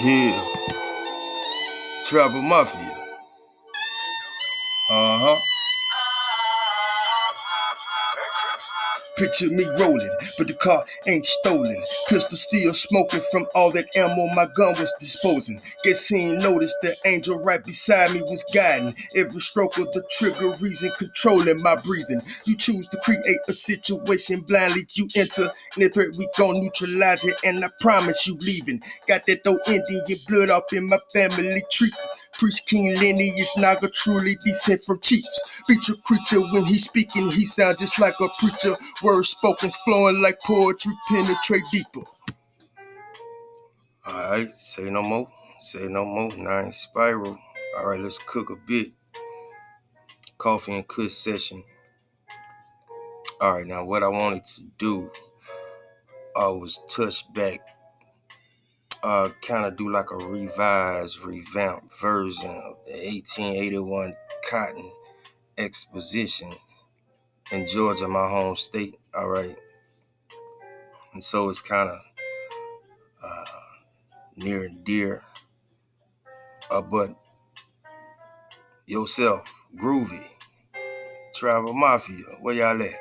Yeah, Tribal Mafia. Uh-huh. Picture me rolling, but the car ain't stolen. Pistol still smoking from all that ammo my gun was disposing. Guess he ain't noticed the angel right beside me was guiding every stroke of the trigger, reason controlling my breathing. You choose to create a situation blindly, you enter in the threat, we gon' neutralize it, and I promise you leaving. Got that though Indian blood up in my family tree. Preach king lineage, Naga truly descent from chiefs. Feature creature, when he's speaking, he sounds just like a preacher. Words spoken, flowing like poetry, penetrate deeper. Alright, say no more, say no more, 9 spiral. Alright, let's cook a bit. Coffee and kush session. Alright, now what I wanted to do was touch back, kind of do like a revamped version of the 1881 Cotton Exposition in Georgia, my home state. All right, and so it's kind of near and dear. But yourself, Groovy, Tribal Mafia, where y'all at?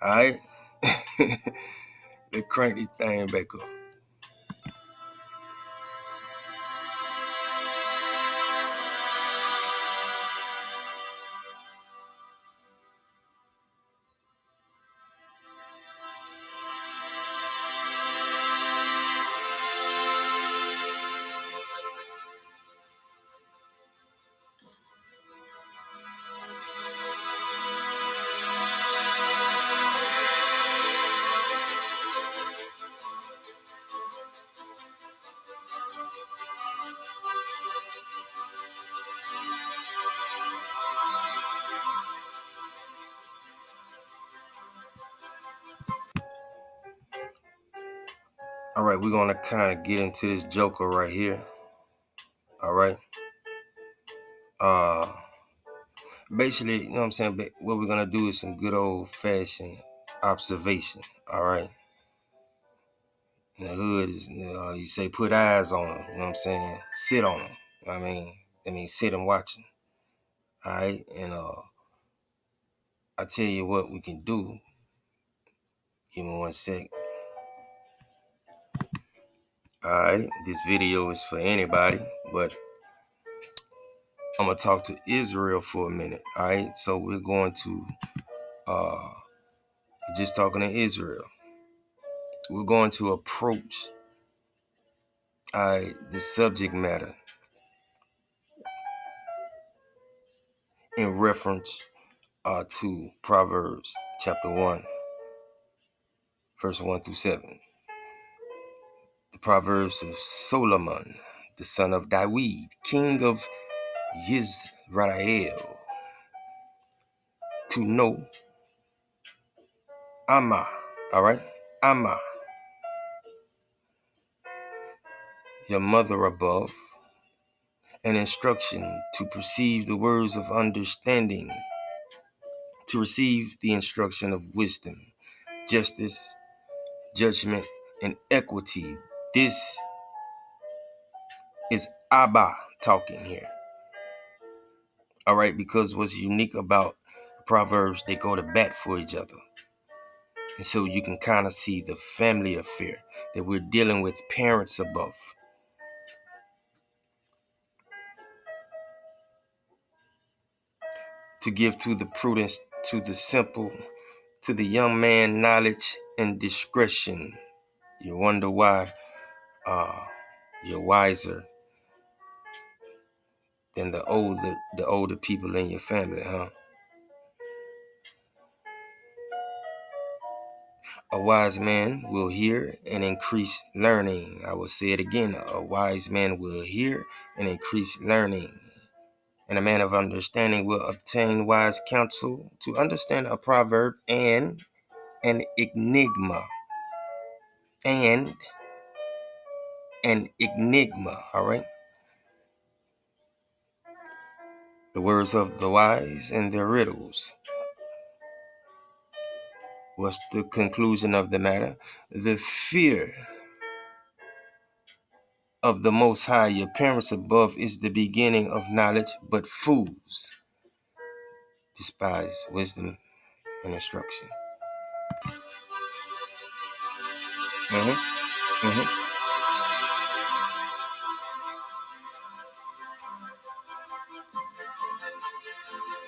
All right, let's crank this thing back up. All right, we're gonna kind of get into this joker right here. All right. Basically, you know what I'm saying? What we're gonna do is some good old fashioned observation. All right. In the hood is, you say put eyes on them. You know what I'm saying? Sit on them. I mean sit and watch them. All right. And I tell you what we can do. Give me one sec. All right. This video is for anybody, but I'm gonna talk to Israel for a minute. All right. So we're going to just talking to Israel. We're going to approach the subject matter in reference to Proverbs chapter 1, verse 1 through 7. The Proverbs of Solomon, the son of David, king of Yisrael, to know Amma, all right? Amma, your mother above, an instruction to perceive the words of understanding, to receive the instruction of wisdom, justice, judgment, and equity. This is Abba talking here. All right, because what's unique about Proverbs, they go to bat for each other. And so you can kind of see the family affair that we're dealing with, parents above. To give to the prudence, to the simple, to the young man, knowledge and discretion. You wonder why you're wiser than the older people in your family, huh? A wise man will hear and increase learning. I will say it again. A wise man will hear and increase learning. And a man of understanding will obtain wise counsel to understand a proverb and an enigma. And an enigma, all right? The words of the wise and their riddles. What's the conclusion of the matter? The fear of the Most High, your parents above, is the beginning of knowledge, but fools despise wisdom and instruction. Mm-hmm. Mm-hmm.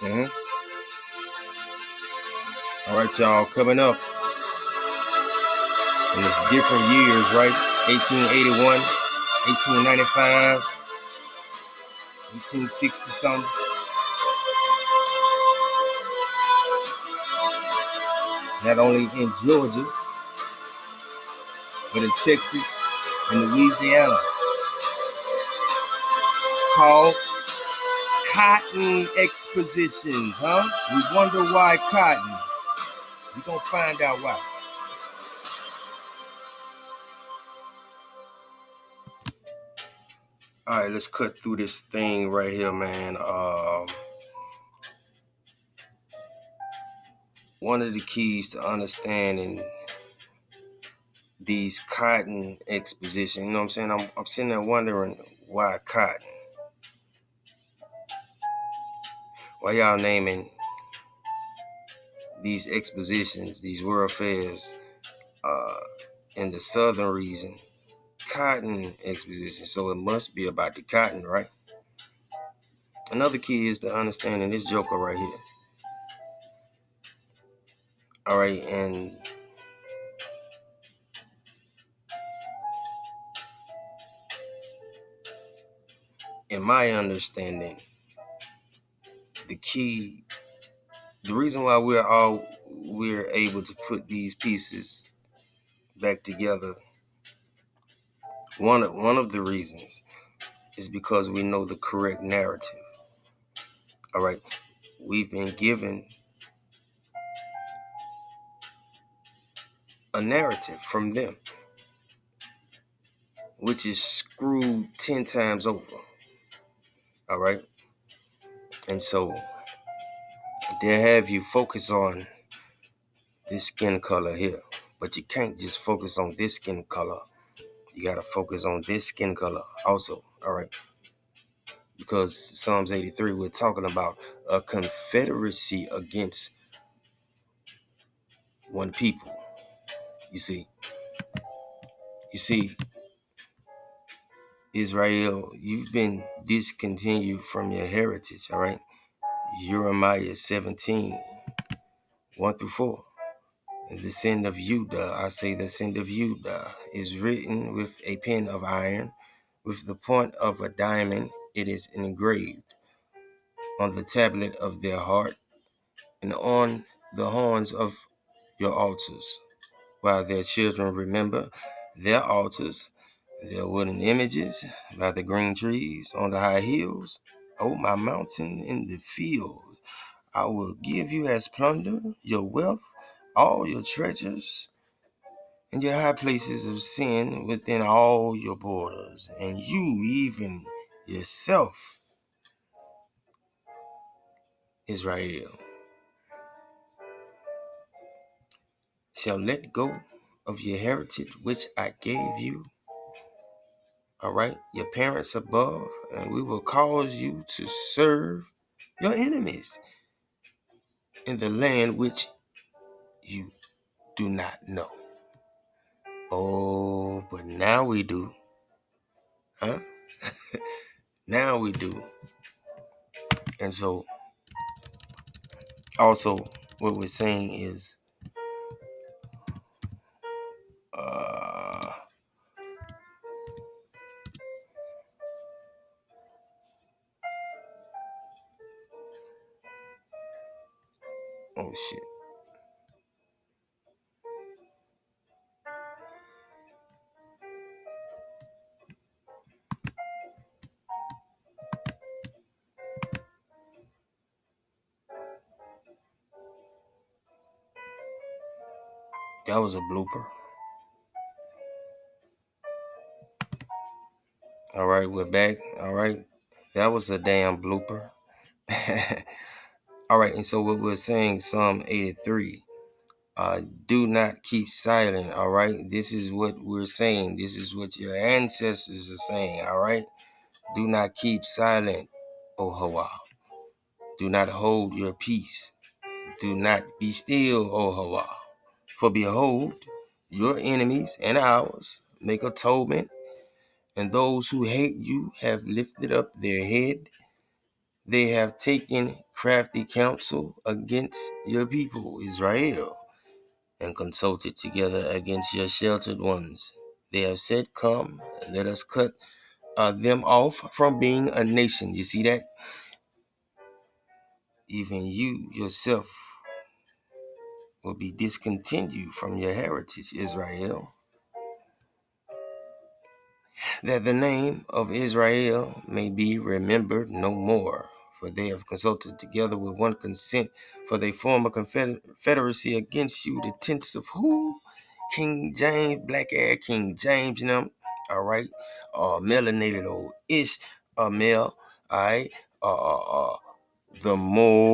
Mm-hmm. All right, y'all, coming up in this different years, right? 1881, 1895, 1860 something. Not only in Georgia, but in Texas and Louisiana, called cotton expositions, huh? We wonder why cotton. We're gonna find out why. All right, let's cut through this thing right here, man. One of the keys to understanding these cotton expositions, you know what I'm saying? I'm sitting there wondering why cotton. Why y'all naming these expositions, these world fairs, in the southern region, cotton exposition? So it must be about the cotton, right? Another key is to understanding this joker right here. All right, and in my understanding, the key, the reason why we're able to put these pieces back together, one of the reasons is because we know the correct narrative. All right, we've been given a narrative from them, which is screwed 10 times over. All right, and so they have you focus on this skin color here, but you can't just focus on this skin color. You got to focus on this skin color also. All right, because Psalms 83, we're talking about a confederacy against one people. You see, Israel, you've been discontinued from your heritage. All right, Jeremiah 17, 1 through 4. The sin of Judah, I say the sin of Judah, is written with a pen of iron, with the point of a diamond. It is engraved on the tablet of their heart and on the horns of your altars, while their children remember their altars, their wooden images by the green trees on the high hills. O my mountain in the field, I will give you as plunder your wealth, all your treasures, and your high places of sin within all your borders, and you, even yourself, Israel, shall let go of your heritage which I gave you, all right, your parents above, and we will cause you to serve your enemies in the land which you do not know. Oh, but now we do, huh? Now we do. And so, also, what we're saying is, uh, oh shit. That was a blooper. All right, we're back. All right. That was a damn blooper. All right, and so what we're saying, Psalm 83, Do not keep silent, all right? This is what we're saying. This is what your ancestors are saying, all right? Do not keep silent, O Hawa. Do not hold your peace. Do not be still, O Hawa. For behold, your enemies and ours make atonement, and those who hate you have lifted up their head. They have taken crafty counsel against your people, Israel, and consulted together against your sheltered ones. They have said, come, let us cut them off from being a nation. You see that? Even you yourself will be discontinued from your heritage, Israel, that the name of Israel may be remembered no more. For they have consulted together with one consent, for they form a confederacy against you, the tents of who? King James, black air King James, you know, all right, melanated old ish, male, all right, the Moabites,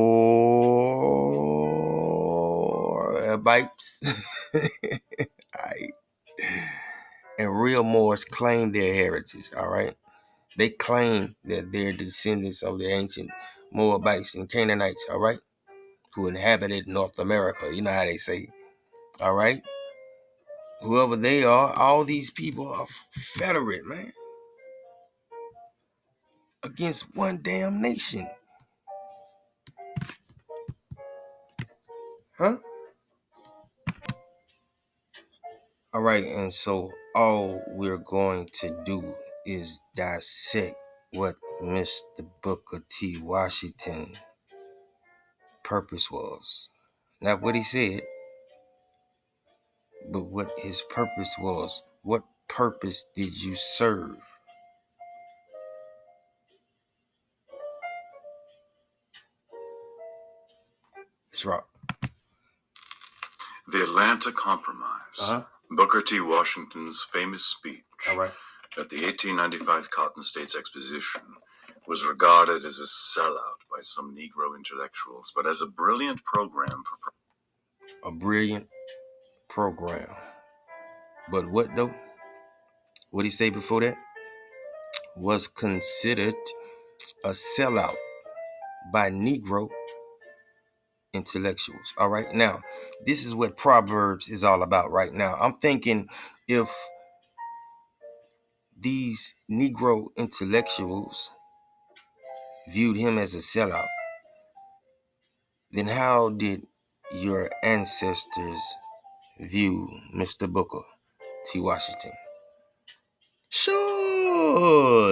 all right, and real Moors claim their heritage, all right. They claim that they're descendants of the ancient Moabites and Canaanites, all right, who inhabited North America. You know how they say, all right. Whoever they are, all these people are federate, man, against one damn nation. Huh? All right, and so all we're going to do is dissect what Mr. Booker T. Washington purpose was. Not what he said, but what his purpose was. What purpose did you serve? Let's rock. The Atlanta Compromise. Booker T. Washington's famous speech at the 1895 Cotton States Exposition was regarded as a sellout by some Negro intellectuals, but as a brilliant program for... A brilliant program. But what though? What did he say before that? Was considered a sellout by Negro intellectuals. All right. Now, this is what Proverbs is all about right now. I'm thinking if these Negro intellectuals viewed him as a sellout, then how did your ancestors view Mr. Booker T. Washington? Surely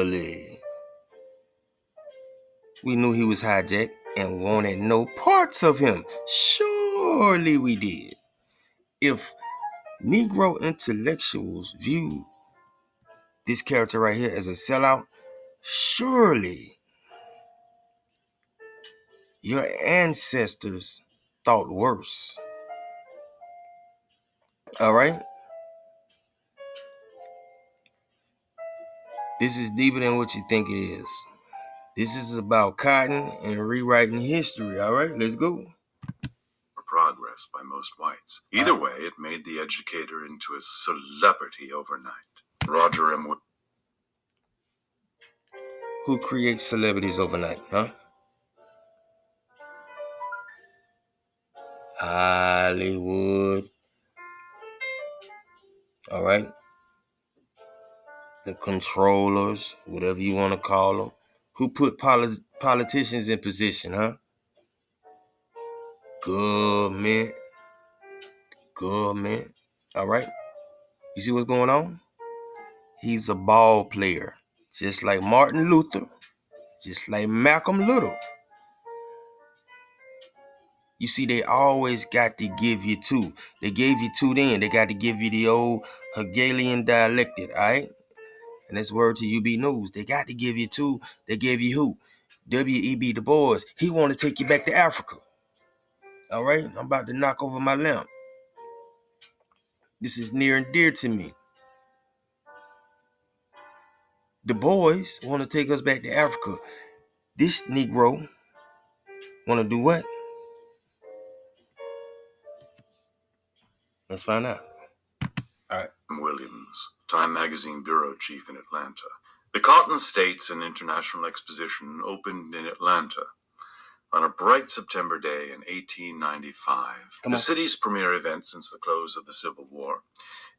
we knew he was hijacked and wanted no parts of him. Surely we did. If Negro intellectuals viewed this character right here as a sellout, surely your ancestors thought worse. All right? This is deeper than what you think it is. This is about cotton and rewriting history. All right, let's go. Progress by most whites. Either way, it made the educator into a celebrity overnight. Roger M. Who creates celebrities overnight, huh? Hollywood. All right? The controllers, whatever you want to call them. Who put politicians in position, huh? Government. All right? You see what's going on? He's a ball player. Just like Martin Luther. Just like Malcolm Little. You see, they always got to give you two. They gave you two then. They got to give you the old Hegelian dialectic, all right? And that's word to UB News. They got to give you two. They gave you who? W.E.B. Du Bois. He want to take you back to Africa. All right? I'm about to knock over my lamp. This is near and dear to me. Du Bois want to take us back to Africa. This Negro want to do what? Let's find out. All right. Williams, Time Magazine bureau chief in Atlanta. The Cotton States and International Exposition opened in Atlanta on a bright September day in 1895. The city's premier event since the close of the Civil War.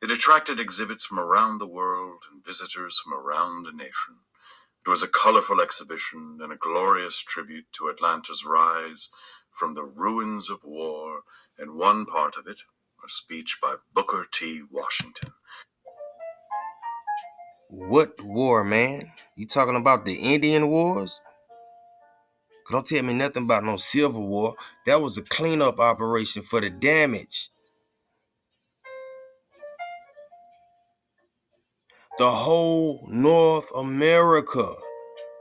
It attracted exhibits from around the world and visitors from around the nation. It was a colorful exhibition and a glorious tribute to Atlanta's rise from the ruins of war, and one part of it, a speech by Booker T. Washington. What war, man? You talking about the Indian Wars? Don't tell me nothing about no Civil War. That was a cleanup operation for the damage. The whole North America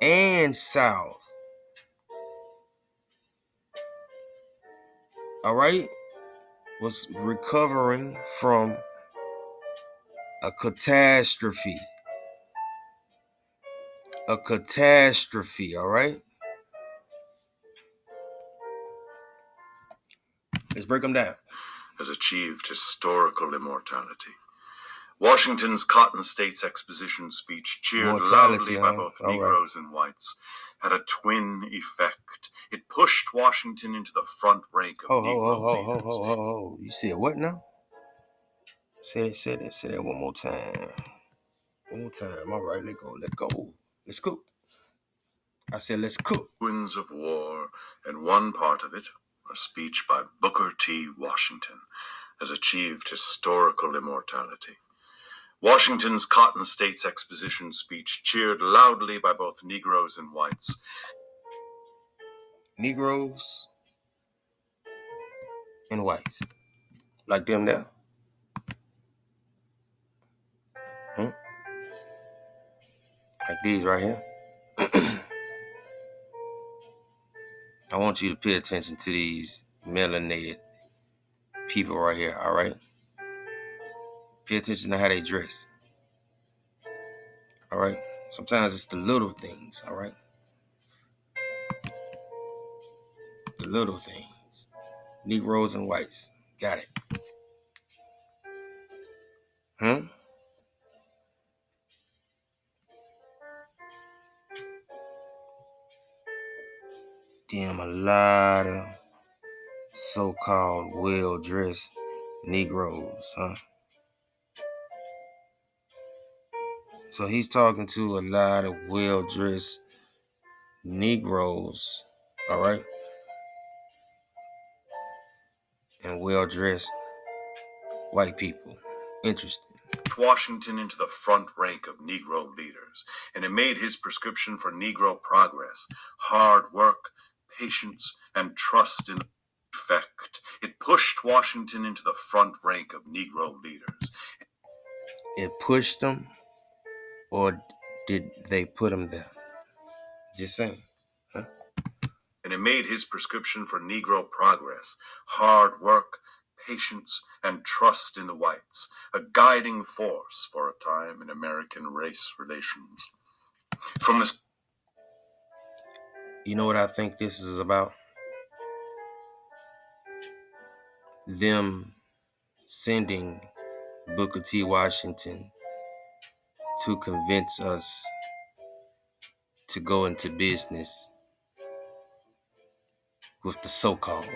and South. All right? Was recovering from a catastrophe. A catastrophe, all right? Let's break them down. Has achieved historical immortality. Washington's Cotton States Exposition speech, cheered loudly by both Negroes and whites, had a twin effect. It pushed Washington into the front rank of Negro leaders. You said what now? Say that one more time. One more time. All right, let go. Let's go. I said, let's cook. Winds of war, and one part of it, a speech by Booker T. Washington, has achieved historical immortality. Washington's Cotton States Exposition speech, cheered loudly by both Negroes and whites. Negroes and whites. Like them there? Like these right here. I want you to pay attention to these melanated people right here, all right? Pay attention to how they dress. All right? Sometimes it's the little things, all right? The little things. Negroes and whites. Got it. Damn, a lot of so-called well-dressed Negroes, huh? So he's talking to a lot of well-dressed Negroes, all right? And well-dressed white people. Interesting. Washington into the front rank of Negro leaders, and it made his prescription for Negro progress, hard work, patience, and trust in the effect. It pushed Washington into the front rank of Negro leaders. It pushed them, or did they put them there? Just saying. Huh? And it made his prescription for Negro progress, hard work, patience, and trust in the whites, a guiding force for a time in American race relations. From this, you know what I think this is about? Them sending Booker T. Washington to convince us to go into business with the so-called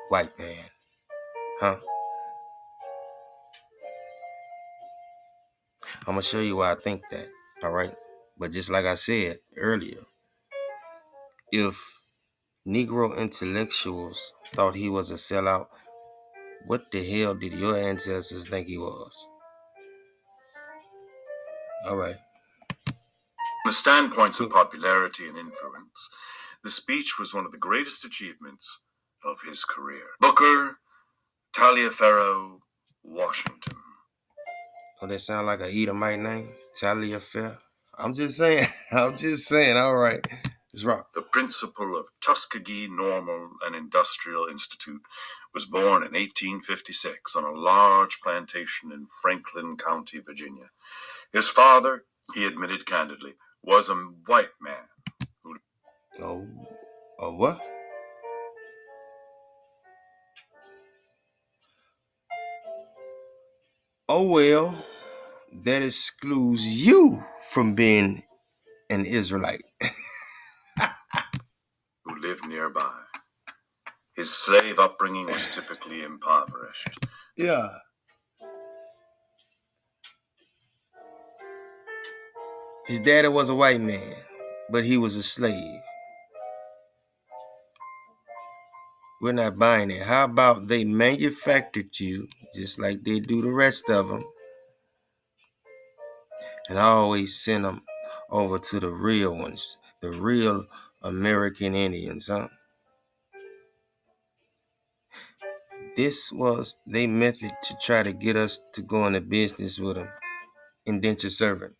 white man, huh? I'm gonna show you why I think that, all right? But just like I said earlier, if Negro intellectuals thought he was a sellout, what the hell did your ancestors think he was? All right. From the standpoints of popularity and influence, the speech was one of the greatest achievements of his career. Booker Taliaferro Washington. Don't that sound like a Edomite name? Taliaferro? I'm just saying. All right. It's rock. The principal of Tuskegee Normal and Industrial Institute was born in 1856 on a large plantation in Franklin County, Virginia. His father, he admitted candidly, was a white man. Oh, a what? Oh well, that excludes you from being an Israelite. Who lived nearby. His slave upbringing was typically impoverished. Yeah. His daddy was a white man, but he was a slave. We're not buying it. How about they manufactured you just like they do the rest of them, and I always send them over to the real ones, the real American Indians, huh? This was their method to try to get us to go into business with them, indentured servant.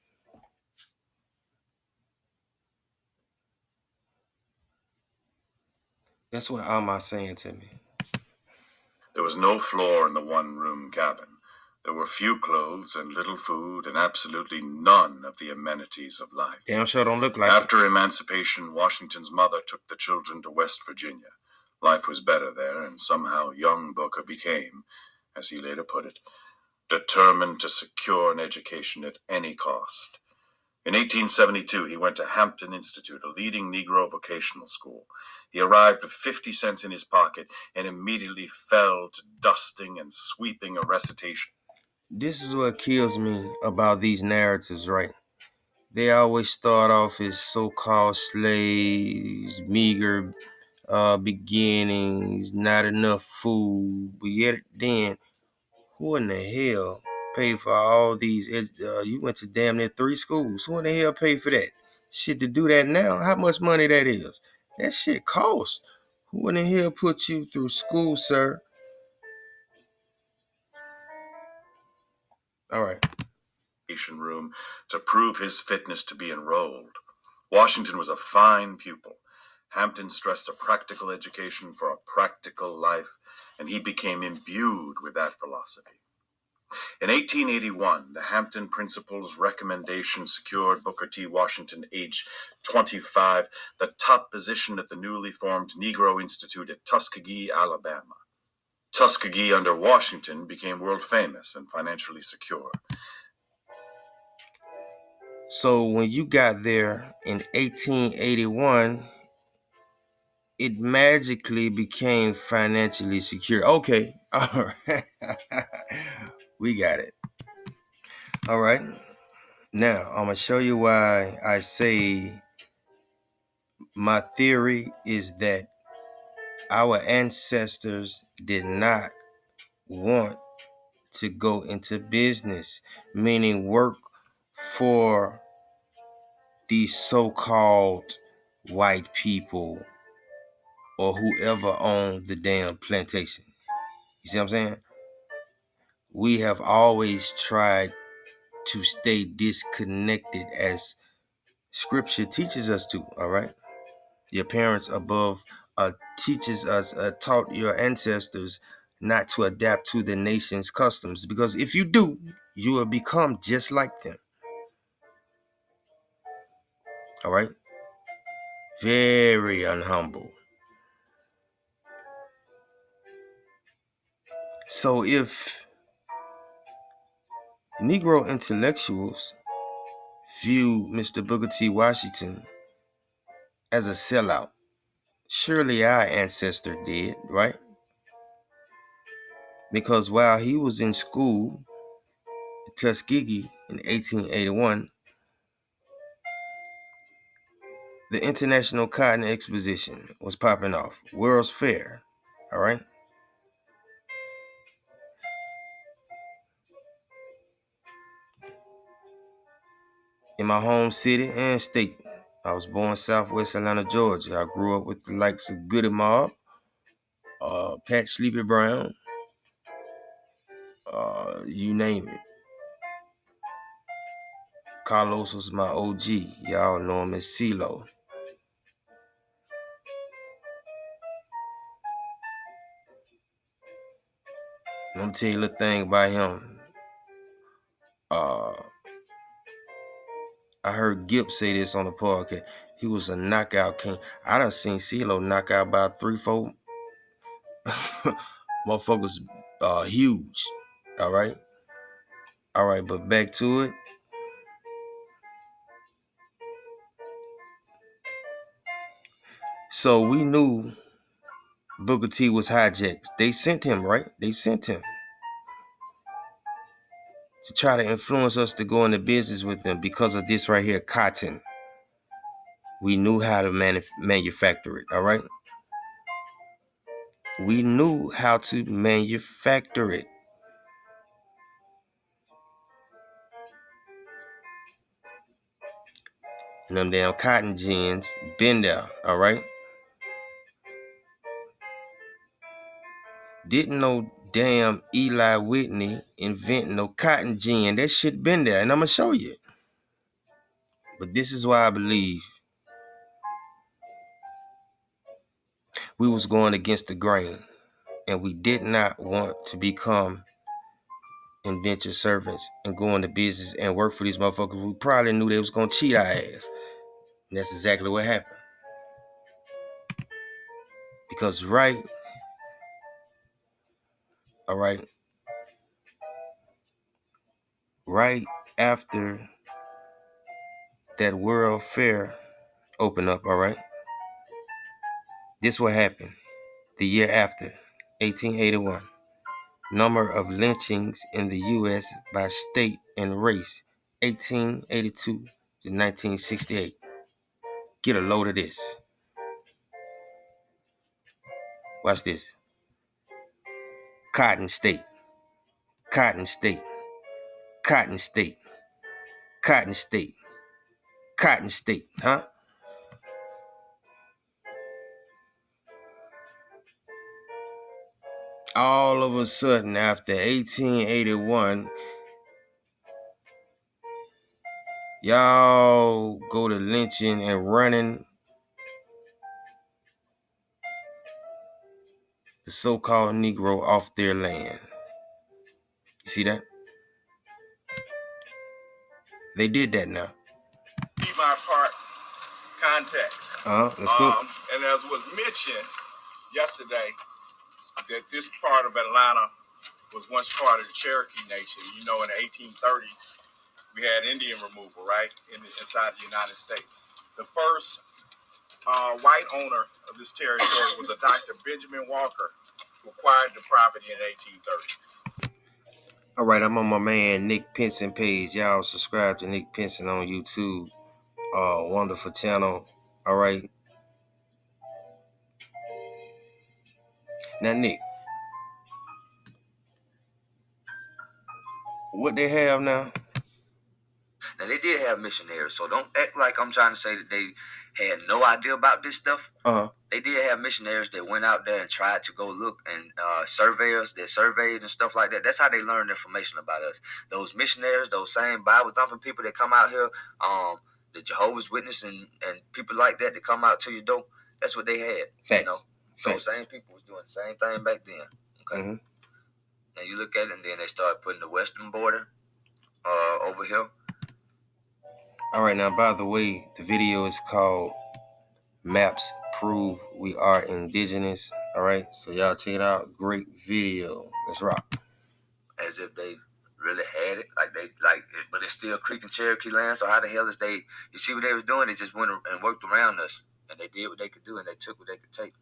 That's what Alma's saying to me. There was no floor in the one-room cabin. There were few clothes and little food and absolutely none of the amenities of life. Damn sure don't look like After emancipation, Washington's mother took the children to West Virginia. Life was better there, and somehow young Booker became, as he later put it, determined to secure an education at any cost. In 1872, he went to Hampton Institute, a leading Negro vocational school. He arrived with 50 cents in his pocket and immediately fell to dusting and sweeping a recitation. This is what kills me about these narratives, right? They always start off as so-called slaves, meager beginnings, not enough food, but yet then, who in the hell paid for all these? You went to damn near 3 schools. Who in the hell paid for that? Shit, to do that now, how much money that is? That shit costs. Who in the hell put you through school, sir? All right. Room to prove his fitness to be enrolled. Washington was a fine pupil. Hampton stressed a practical education for a practical life, and he became imbued with that philosophy. In 1881, the Hampton Principal's recommendation secured Booker T. Washington, age 25, the top position at the newly formed Negro Institute at Tuskegee, Alabama. Tuskegee under Washington became world famous and financially secure. So when you got there in 1881, it magically became financially secure. Okay, all right. We got it. All right. Now, I'm going to show you why I say my theory is that our ancestors did not want to go into business, meaning work for these so-called white people or whoever owned the damn plantation. You see what I'm saying? We have always tried to stay disconnected as scripture teaches us to, all right? Your parents above teaches us, taught your ancestors not to adapt to the nation's customs, because if you do, you will become just like them. All right? Very unhumble. So if Negro intellectuals view Mr. Booker T. Washington as a sellout, surely our ancestor did, right? Because while he was in school at Tuskegee in 1881, the International Cotton Exposition was popping off. World's Fair, all right? In my home city and state, I was born Southwest Atlanta, Georgia. I grew up with the likes of Goody Mob, Pat Sleepy Brown, you name it. Carlos was my OG. Y'all know him as CeeLo. I'm gonna tell you a little thing about him. I heard Gipp say this on the podcast. He was a knockout king. I done seen CeeLo knock out about 3-4 motherfuckers huge. All right. All right, but back to it. So we knew Booker T was hijacked. They sent him, right? They sent him to try to influence us to go into business with them because of this right here, cotton. We knew how to manufacture it, all right? We knew how to manufacture it. And them damn cotton gins been there, all right? Didn't no damn Eli Whitney invent no cotton gin. That shit been there, and I'm gonna show you. But this is why I believe we was going against the grain, and we did not want to become indentured servants and go into business and work for these motherfuckers. We probably knew they was gonna cheat our ass. And that's exactly what happened. Because all right after that World Fair opened up, all right, this what happened the year after, 1881. Number of lynchings in the U.S. by state and race, 1882 to 1968. Get a load of this. Watch this. Cotton State, Cotton State, Cotton State, Cotton State, Cotton State, huh? All of a sudden, after 1881, y'all go to lynching and running the so-called Negro off their land. You see that? They did that now. Keep my part context. Let's go. And as was mentioned yesterday, that this part of Atlanta was once part of the Cherokee Nation. You know, in the 1830s, we had Indian removal, right, inside the United States. The first white owner of this territory was a Dr. Benjamin Walker, who acquired the property in the 1830s. All right, I'm on my man Nick Pinson page. Y'all subscribe to Nick Pinson on YouTube. Wonderful channel. All right. Now, Nick, what they have now? Now, they did have missionaries, so don't act like I'm trying to say that they had no idea about this stuff. They did have missionaries that went out there and tried to go look, and surveyors that surveyed and stuff like that. That's how they learned information about us. Those missionaries, those same Bible-thumping people that come out here, the Jehovah's Witness and people like that come out to your door, that's what they had. Facts. You know? Those same people was doing the same thing back then. Okay. And you look at it, and then they started putting the western border over here. All right, now, by the way, the video is called Maps Prove We Are Indigenous. All right, so y'all check it out. Great video. Let's rock. As if they really had it, but it's still Creek and Cherokee land. So how the hell is they? You see what they was doing? They just went and worked around us, and they did what they could do, and they took what they could take.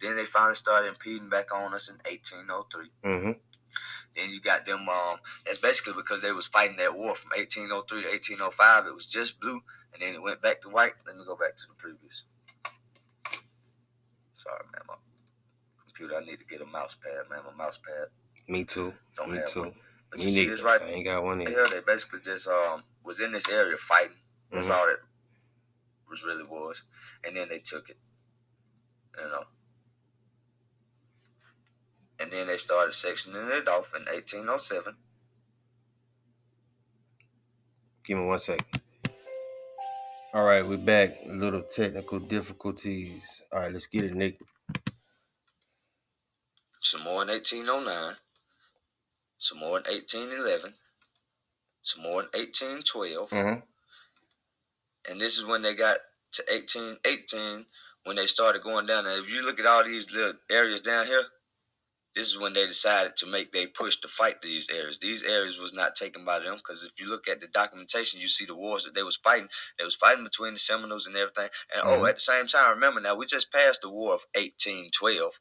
Then they finally started impeding back on us in 1803. Then you got them. That's basically because they was fighting that war from 1803 to 1805. It was just blue, and then it went back to white. Let me go back to the previous. Sorry, man, my computer. I need to get a mouse pad, man. My mouse pad. Me too. Me too. One. But Me you see this right? I ain't got one either. Yeah, they basically just was in this area fighting. That's all that really was. And then they took it. You know. And then they started sectioning it off in 1807. Give me 1 second. All right, we're back. A little technical difficulties. All right, let's get it, Nick. Some more in 1809. Some more in 1811. Some more in 1812. And this is when they got to 1818, when they started going down there. If you look at all these little areas down here, This is when they decided to make their push to fight these areas. These areas was not taken by them, because if you look at the documentation, you see the wars that they was fighting. They was fighting between the Seminoles and everything. And at the same time, remember now, we just passed the War of 1812.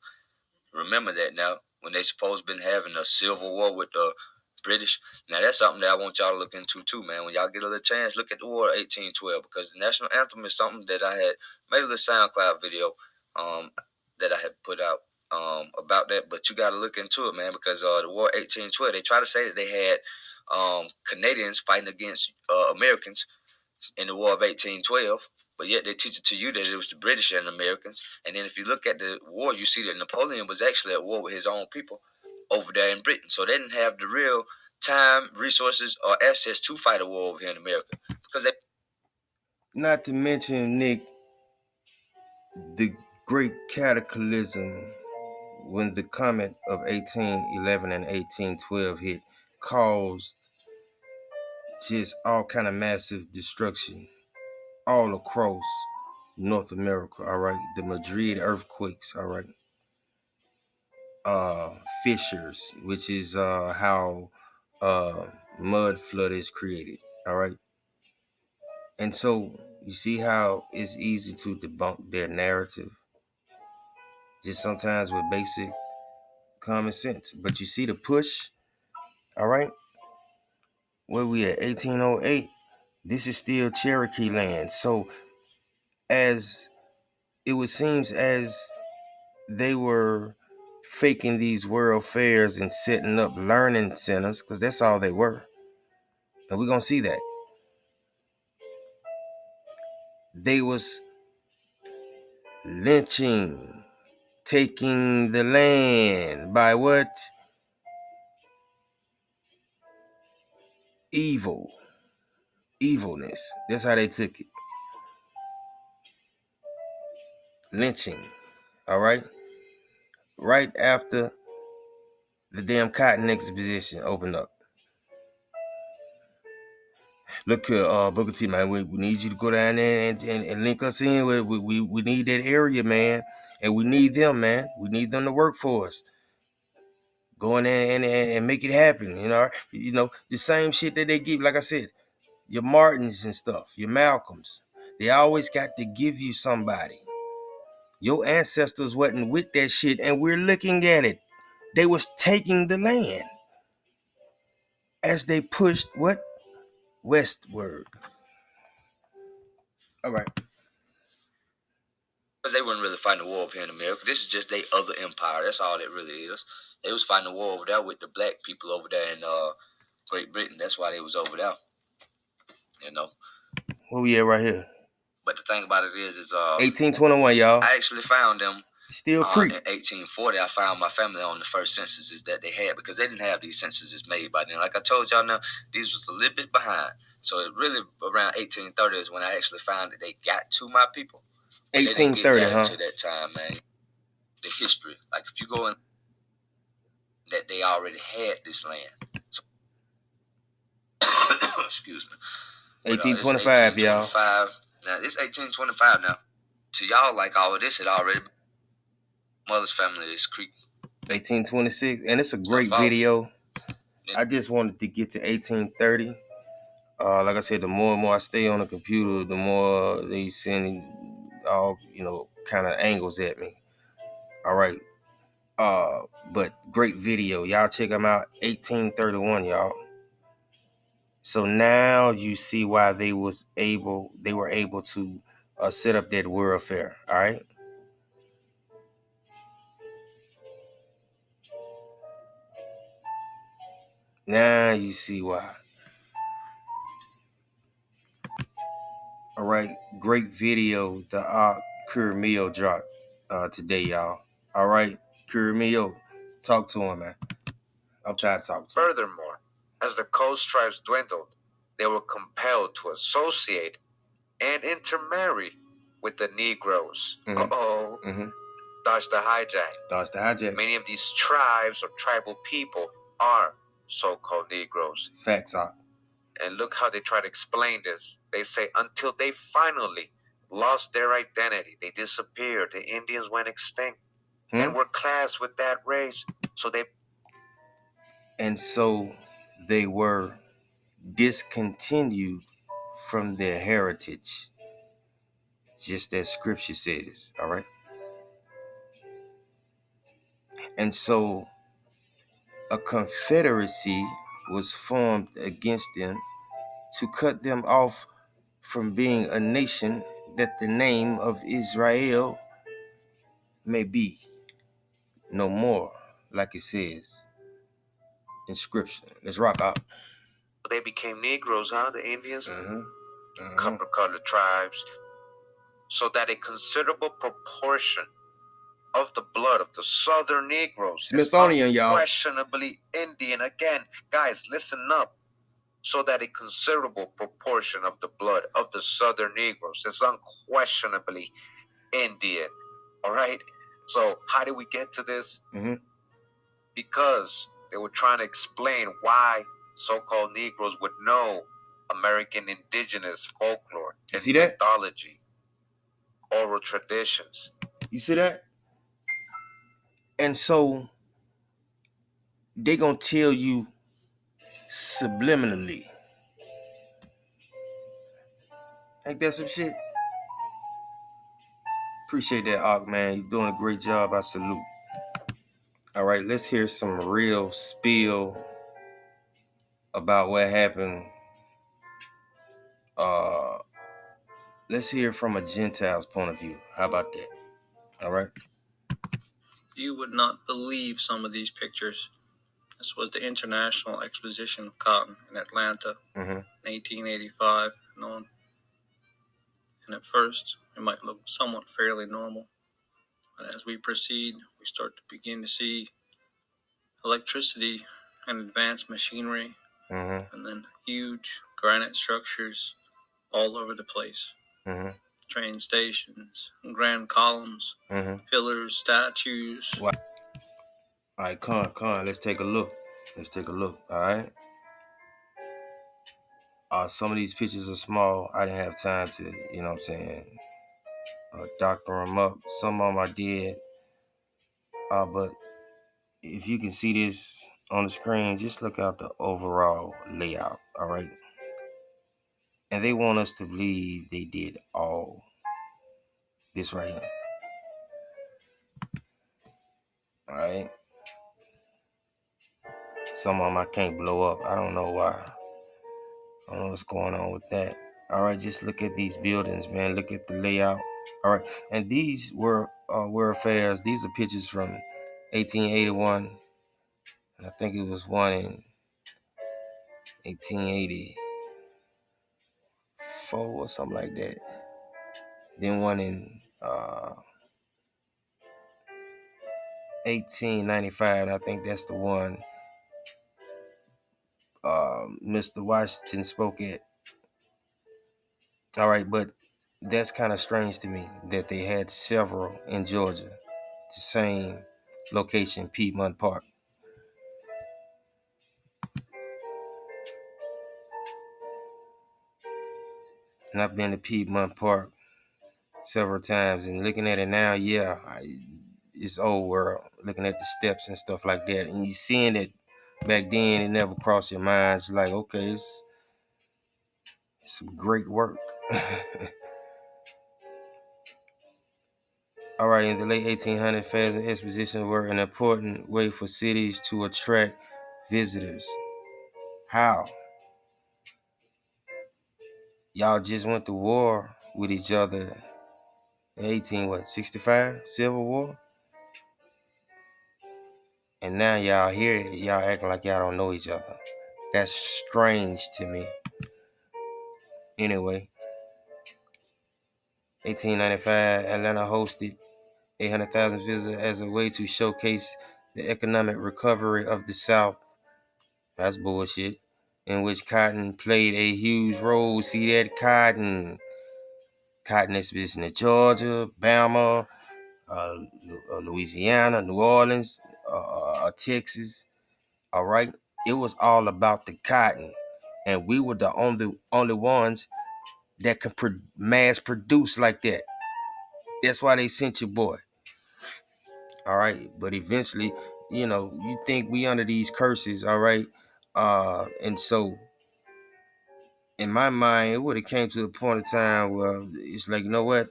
Remember that now, when they supposed been having a civil war with the British. Now that's something that I want y'all to look into too, man. When y'all get a little chance, look at the War of 1812, because the national anthem is something that I had made a little SoundCloud video that I had put out about that. But you got to look into it, man, because the War of 1812, they try to say that they had Canadians fighting against Americans in the War of 1812, but yet they teach it to you that it was the British and Americans. And then if you look at the war, you see that Napoleon was actually at war with his own people over there in Britain. So they didn't have the real time, resources, or access to fight a war over here in America. Because they... Not to mention, Nick, the great cataclysm when the comet of 1811 and 1812 hit caused just all kind of massive destruction all across North America, all right? The Madrid earthquakes, all right? Fissures, which is how mud flood is created, all right? And so you see how it's easy to debunk their narrative just sometimes with basic common sense. But you see the push, all right? Where we at 1808, this is still Cherokee land. So as it would seems as they were faking these world fairs and setting up learning centers, because that's all they were. And we're gonna see that. They was lynching, taking the land by what? Evilness. That's how they took it. Lynching. All right? Right after the damn Cotton Exposition opened up. Look here, Booker T, man, we need you to go down there and link us in. We need that area, man. And we need them, man. We need them to work for us. Go in there and make it happen, You know, the same shit that they give, like I said, your Martins and stuff, your Malcolms. They always got to give you somebody. Your ancestors wasn't with that shit, and we're looking at it. They was taking the land as they pushed what? Westward. All right. Because they weren't really fighting a war over here in America. This is just their other empire. That's all it really is. They was fighting a war over there with the black people over there in Great Britain. That's why they was over there. You know. Where we at right here? But the thing about it is 1821, y'all. I actually found them still creep. In 1840. I found my family on the first censuses that they had, because they didn't have these censuses made by then. Like I told y'all now, these was a little bit behind. So it really around 1830 is when I actually found that they got to my people. 1830, huh? To that time, man. The history, like if you go in, that they already had this land. So, excuse me. 1825, y'all. Now it's 1825 now. To y'all, like all of this had already. Mother's family is creep. 1826, and it's a great video. I just wanted to get to 1830. Like I said, the more and more I stay on the computer, the more they send all, kind of angles at me. All right. But great video. Y'all check them out. 1831, y'all. So now you see why they were able to set up that World Fair. All right. Now you see why. All right, great video. The Curamio dropped today, y'all. All right, Curamio, talk to him, man. I'm trying to talk to him. Furthermore, as the coast tribes dwindled, they were compelled to associate and intermarry with the Negroes. Dodge the hijack. Many of these tribes or tribal people are so-called Negroes. Facts are. And look how they try to explain this. They say until they finally lost their identity, they disappeared, the Indians went extinct. and were classed with that race. So they were discontinued from their heritage, just as scripture says, all right? And so a confederacy was formed against them to cut them off from being a nation, that the name of Israel may be no more, like it says in scripture. Let's rock out. They became Negroes, the Indians, copper-colored tribes, so that a considerable proportion of the blood of the Southern Negroes Smithsonian, is y'all, unquestionably Indian. Again, guys, listen up. So that a considerable proportion of the blood of the Southern Negroes is unquestionably Indian. All right? So how did we get to this? Because they were trying to explain why so-called Negroes would know American indigenous folklore and mythology, oral traditions. You see that? And so they gonna tell you subliminally. Ain't that some shit? Appreciate that, Ark, man. You're doing a great job. I salute. All right, let's hear some real spill about what happened. Let's hear from a Gentile's point of view. How about that? All right. You would not believe some of these pictures. This was the International Exposition of Cotton in Atlanta, 1885, known. And at first, it might look somewhat fairly normal. But as we proceed, we start to begin to see electricity and advanced machinery, and then huge granite structures all over the place. Train stations, grand columns, pillars, statues. Wow. All right, Con, let's take a look. All right. Some of these pictures are small. I didn't have time to, you know what I'm saying, doctor them up. Some of them I did. But if you can see this on the screen, just look out the overall layout, all right? And they want us to believe they did all this right here. All right? Some of them I can't blow up. I don't know why. I don't know what's going on with that. All right, just look at these buildings, man. Look at the layout. All right, and these were affairs. These are pictures from 1881. And I think it was one in 1884 or something like that. Then one in 1895. I think that's the one Mr. Washington spoke at. All right, but that's kind of strange to me that they had several in Georgia, the same location, Piedmont Park. And I've been to Piedmont Park several times, and looking at it now, it's old world. Looking at the steps and stuff like that, and you seeing it back then, it never crossed your mind. It's like, okay, it's some great work. All right, in the late 1800s, fairs and expositions were an important way for cities to attract visitors. How? Y'all just went to war with each other in 1865, Civil War? And now y'all here, y'all acting like y'all don't know each other. That's strange to me. Anyway, 1895, Atlanta hosted 800,000 visitors as a way to showcase the economic recovery of the South. That's bullshit. In which cotton played a huge role. See that cotton exhibition in Georgia, Bama, Louisiana, New Orleans, Texas. All right, it was all about the cotton, and we were the only ones that could mass produce like that. That's why they sent your boy. All right. But eventually, you think we under these curses, all right? And so in my mind, it would have came to the point of time where it's like, you know what?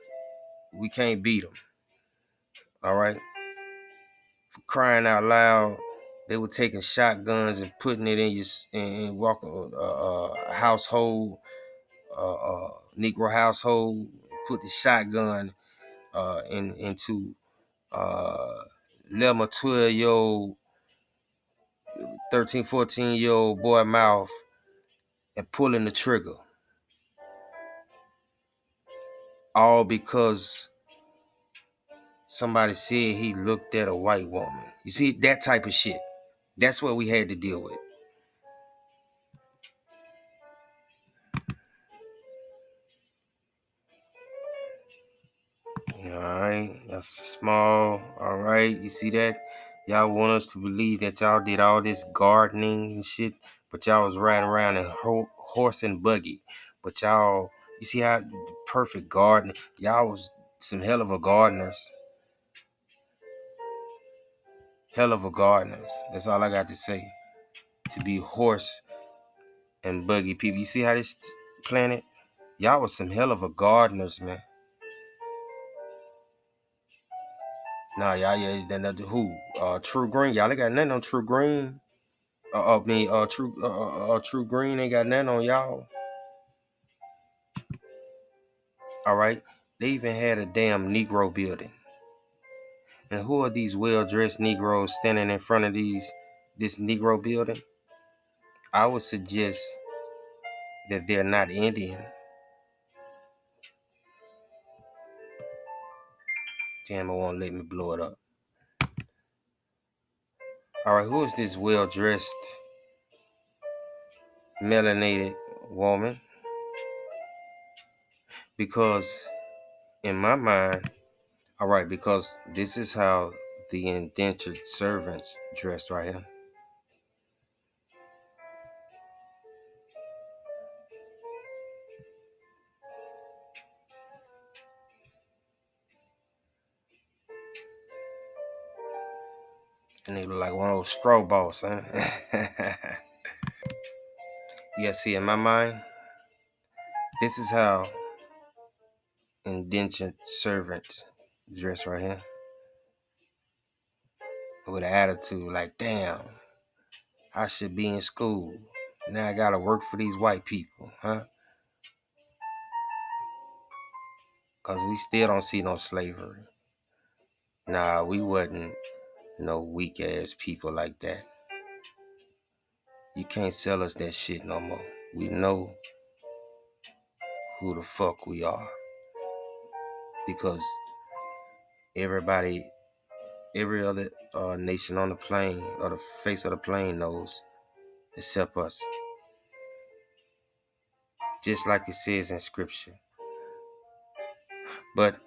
We can't beat them. All right. For crying out loud, they were taking shotguns and putting it in your and walking household, Negro household, put the shotgun into 11 or 12-year-old, 13, 14-year-old boy mouth and pulling the trigger. All because somebody said he looked at a white woman. You see, that type of shit. That's what we had to deal with. All right, that's small. All right, you see that? Y'all want us to believe that y'all did all this gardening and shit, but y'all was riding around in horse and buggy. But y'all, you see how perfect garden? Y'all was some hell of a gardeners. Hell of a gardeners. That's all I got to say. To be horse and buggy people. You see how this planet? Y'all was some hell of a gardeners, man. Nah, y'all, yeah, then who? True Green. Y'all ain't got nothing on True Green. True Green ain't got nothing on y'all. All right. They even had a damn Negro building. And who are these well-dressed Negroes standing in front of this Negro building? I would suggest that they're not Indian. Damn, it won't let me blow it up. All right, who is this well-dressed, melanated woman? Because in my mind, all right, because this is how the indentured servants dressed right here. And they look like one of those straw balls, huh? Yeah, see, in my mind, this is how indentured servants dress right here. With an attitude like, damn, I should be in school. Now I gotta work for these white people, huh? Because we still don't see no slavery. Nah, we wasn't no weak-ass people like that. You can't sell us that shit no more. We know who the fuck we are. Because every other nation on the plane or the face of the plane knows except us. Just like it says in scripture. But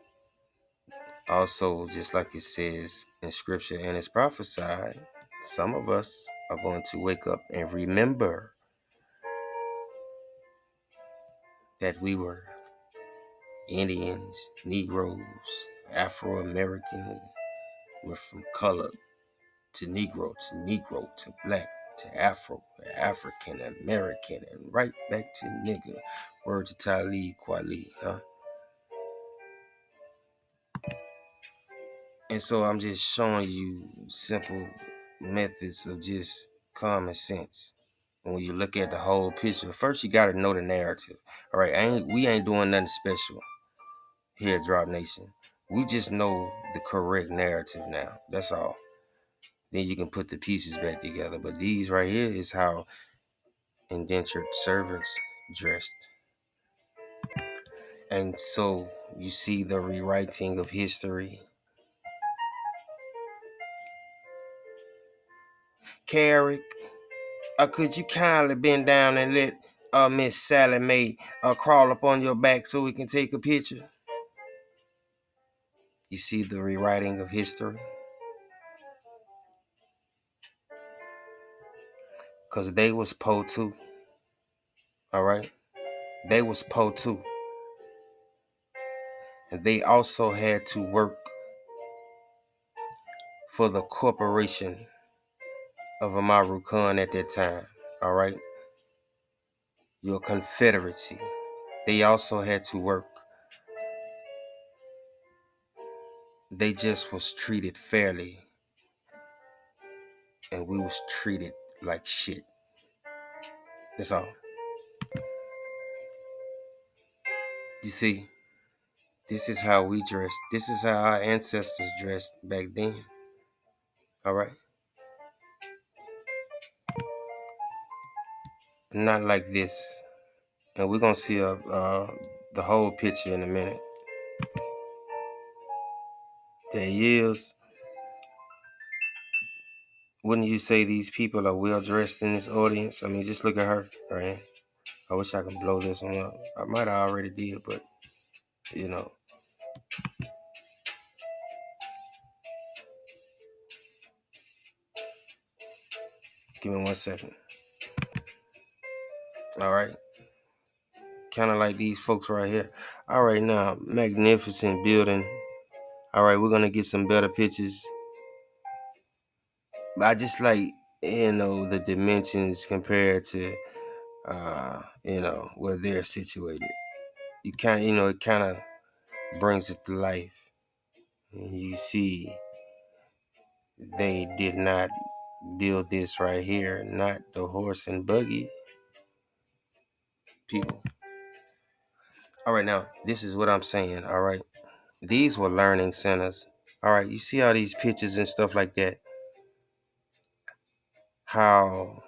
also, just like it says in scripture and it's prophesied, some of us are going to wake up and remember that we were Indians, Negroes, Afro-American. We're from color to Negro to black to Afro, African American, and right back to nigga. Word to Talib Kweli, huh? And so I'm just showing you simple methods of just common sense. When you look at the whole picture, first you gotta know the narrative. All right, we ain't doing nothing special here at Drop Nation. We just know the correct narrative now. That's all. Then you can put the pieces back together. But these right here is how indentured servants dressed. And so you see the rewriting of history. Carrick, could you kindly bend down and let Miss Sally Mae crawl up on your back so we can take a picture? You see the rewriting of history? Because they was po too. All right? They was po too. And they also had to work for the corporation of Amaru Khan at that time, all right? Your confederacy. They also had to work. They just was treated fairly, and we was treated like shit. That's all. You see, this is how we dressed. This is how our ancestors dressed back then. All right? Not like this. And we're going to see the whole picture in a minute. There he is. Wouldn't you say these people are well dressed in this audience? I mean, just look at her, right? I wish I could blow this one up. I might have already did, but, you know. Give me 1 second. All right. Kind of like these folks right here. All right, now, magnificent building. All right, we're going to get some better pictures. But I just like, the dimensions compared to, where they're situated. You can't, it kind of brings it to life. You see, they did not build this right here, not the horse and buggy people. All right, now, this is what I'm saying, all right? These were learning centers. All right, you see all these pictures and stuff like that? How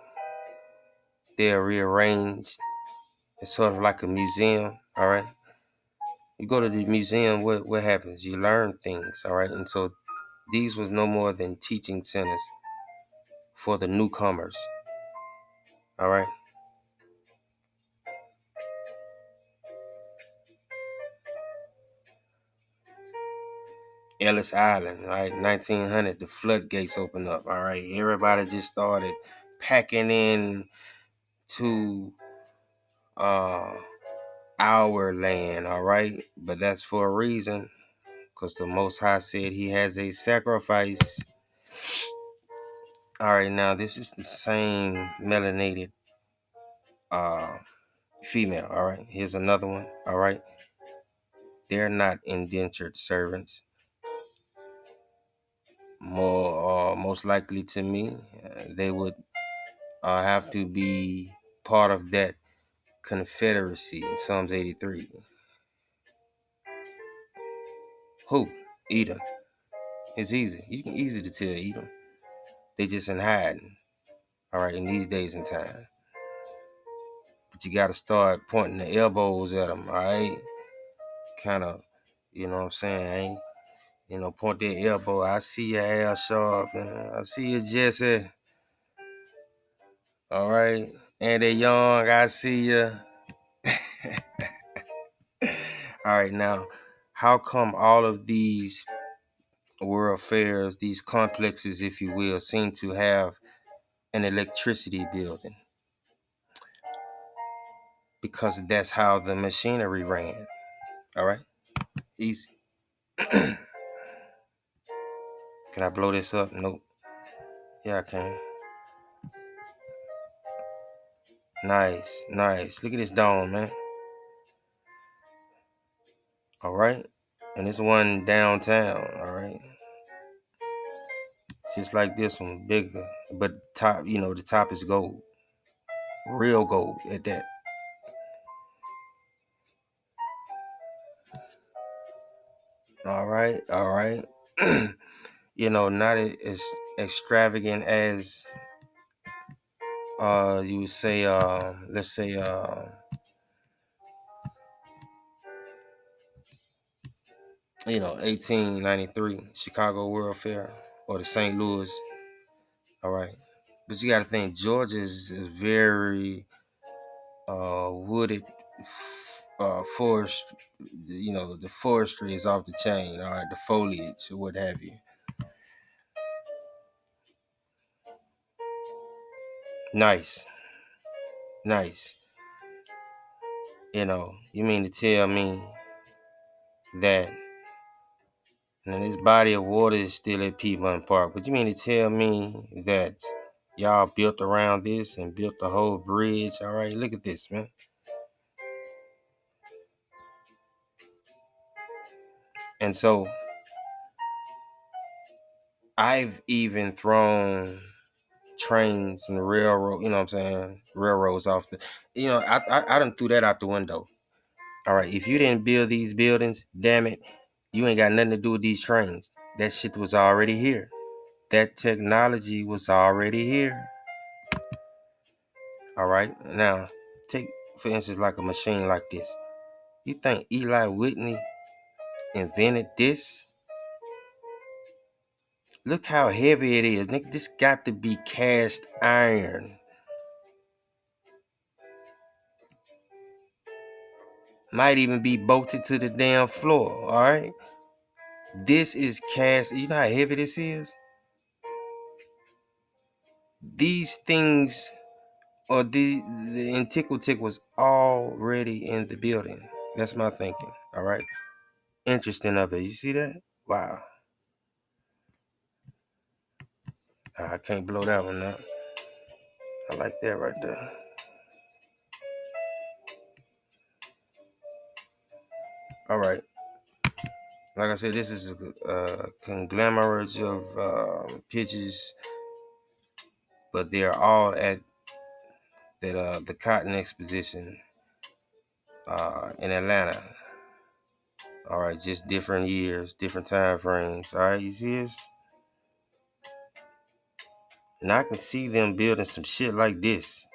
they're rearranged. It's sort of like a museum, all right? You go to the museum, what happens? You learn things, all right? And so these was no more than teaching centers for the newcomers, all right? Ellis Island, right? 1900, the floodgates opened up, all right? Everybody just started packing in to our land, all right? But that's for a reason, because the Most High said he has a sacrifice. All right, now this is the same melanated female, all right? Here's another one, all right? They're not indentured servants. Most likely to me, they would have to be part of that confederacy in Psalms 83. Who? Edom. It's easy. You can easy to tell Edom. They just in hiding, all right, in these days and time. But you got to start pointing the elbows at them, all right? Kind of, you know what I'm saying? Point that elbow. I see your Al Sharp, man. I see you, Jesse. All right. Andy Young, I see you. All right, now, how come all of these world fairs, these complexes, if you will, seem to have an electricity building? Because that's how the machinery ran. All right? Easy. Can I blow this up? Nope. Yeah, I can. Nice, nice. Look at this dome, man. All right? And this one downtown, all right? Just like this one, bigger. But top, the top is gold. Real gold at that. All right, all right. Not as extravagant as you would say, let's say 1893 Chicago World Fair or the St. Louis. All right. But you got to think Georgia is very wooded forest. The forestry is off the chain. All right, the foliage or what have you. Nice. You mean to tell me that And this body of water is still at Piedmont Park. But you mean to tell me that y'all built around this and built the whole bridge? All right, look at this, man. And so I've even thrown trains and railroad, you know what I'm saying? Railroads off the, I done threw that out the window. All right, if you didn't build these buildings, damn it, you ain't got nothing to do with these trains. That shit was already here. That technology was already here. All right, now take, for instance, like a machine like this. You think Eli Whitney invented this? Look how heavy it is. Nigga, this got to be cast iron. Might even be bolted to the damn floor, all right? This is cast. You know how heavy this is? These things, or the antiquity was already in the building. That's my thinking, all right? Interesting of it. You see that? Wow. I can't blow that one up. I like that right there. All right. Like I said, this is a conglomerate of pictures, but they're all at that the Cotton Exposition in Atlanta. All right, just different years, different time frames. All right, you see this? And I can see them building some shit like this.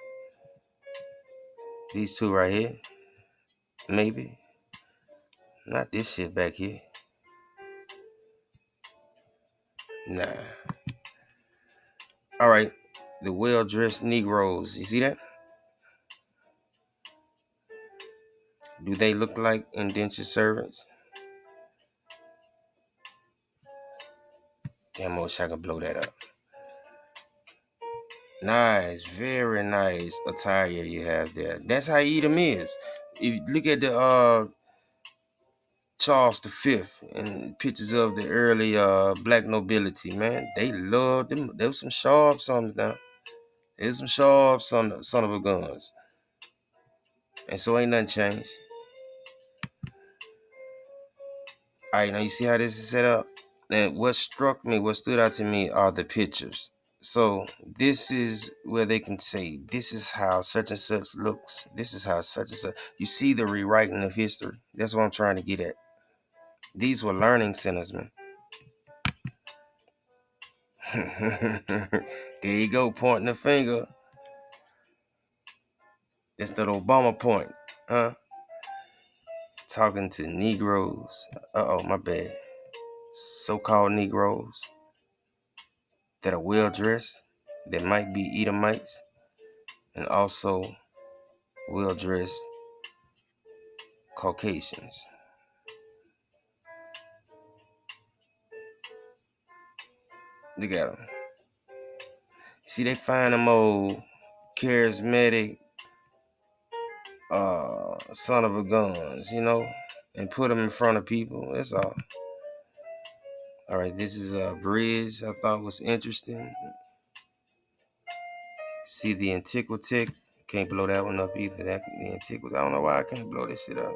These two right here, maybe. Not this shit back here. Nah. All right, the well-dressed Negroes. You see that? Do they look like indentured servants? Damn, I wish I could blow that up. Nice, very nice attire you have there. That's how Edom is. If you look at the Charles V and pictures of the early black nobility, man, they loved them. There was some sharp sons now. There's some sharp son of a guns. And so ain't nothing changed. All right, now you see how this is set up? And what struck me, what stood out to me are the pictures. So this is where they can say, this is how such and such looks. This is how such and such. You see the rewriting of history. That's what I'm trying to get at. These were learning centers, man. There you go, pointing the finger. That's that Obama point, huh? Talking to Negroes. Uh-oh, my bad. So-called Negroes that are well-dressed, that might be Edomites, and also well-dressed Caucasians. Look at them. See, they find them old charismatic son of a guns, and put them in front of people. That's all. All right, this is a bridge I thought was interesting. See the antiquity. Can't blow that one up either. The antiquity. I don't know why I can't blow this shit up.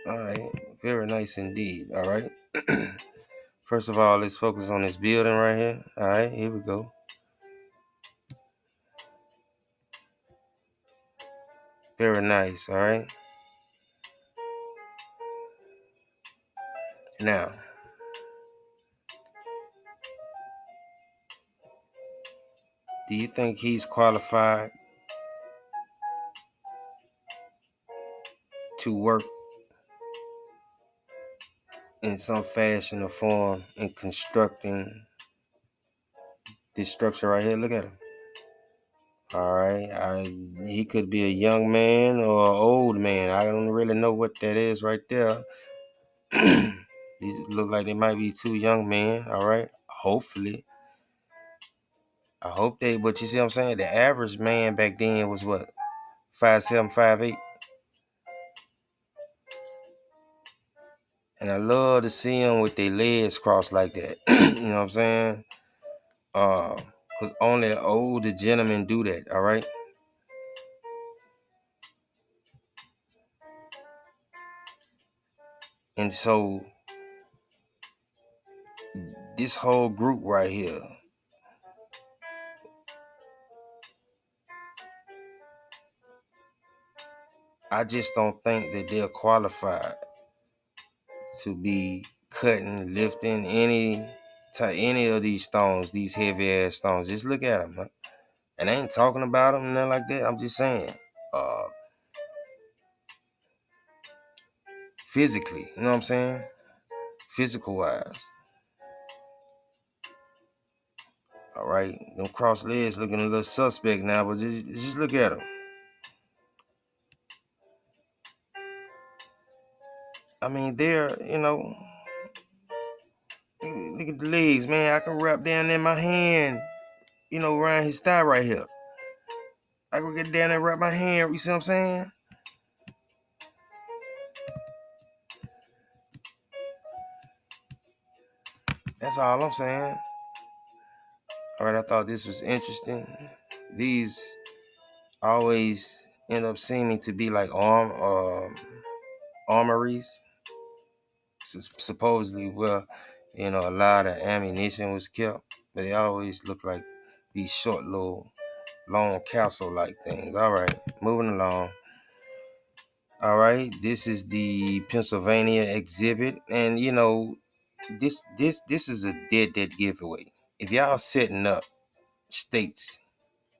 All right, very nice indeed. All right. First of all, let's focus on this building right here. All right, here we go. Very nice. All right. Now, do you think he's qualified to work in some fashion or form in constructing this structure right here? Look at him. All right. He could be a young man or an old man. I don't really know what that is right there. These look like they might be two young men. All right. Hopefully. I hope they, but you see what I'm saying? The average man back then was what? 5'7", 5'8". And I love to see them with their legs crossed like that. You know what I'm saying? Because only older gentlemen do that, all right? And so this whole group right here, I just don't think that they're qualified to be cutting, lifting any of these stones, these heavy ass stones. Just look at them, huh? And I ain't talking about them, nothing like that. I'm just saying, physically, you know what I'm saying? Physical wise. All right, them cross legs looking a little suspect now, but just look at them. I mean, they're, look at the legs, man. I can wrap down in my hand, around his thigh right here. I can get down there and wrap my hand, you see what I'm saying? That's all I'm saying. All right, I thought this was interesting. These always end up seeming to be like armories. Supposedly, well, a lot of ammunition was kept, but they always look like these short little long castle-like things. All right, moving along. All right, this is the Pennsylvania exhibit, and this is a dead giveaway. If y'all setting up states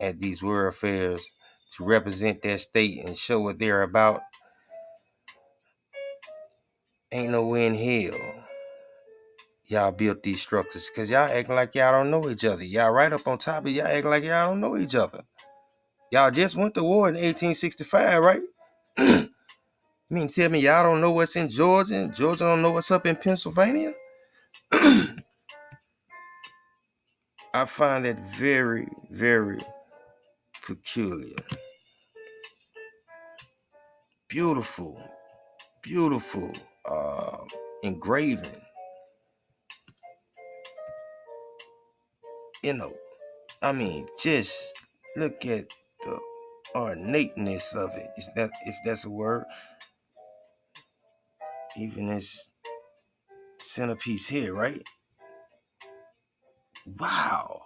at these world fairs to represent their state and show what they're about, ain't no way in hell y'all built these structures, because y'all acting like y'all don't know each other. Y'all right up on top of y'all acting like y'all don't know each other. Y'all just went to war in 1865, right? You mean tell me y'all don't know what's in Georgia and Georgia don't know what's up in Pennsylvania? I find that very, very peculiar. Beautiful, beautiful engraving. I mean, just look at the ornateness of it. Is that, if that's a word? Even this centerpiece here, right? Wow.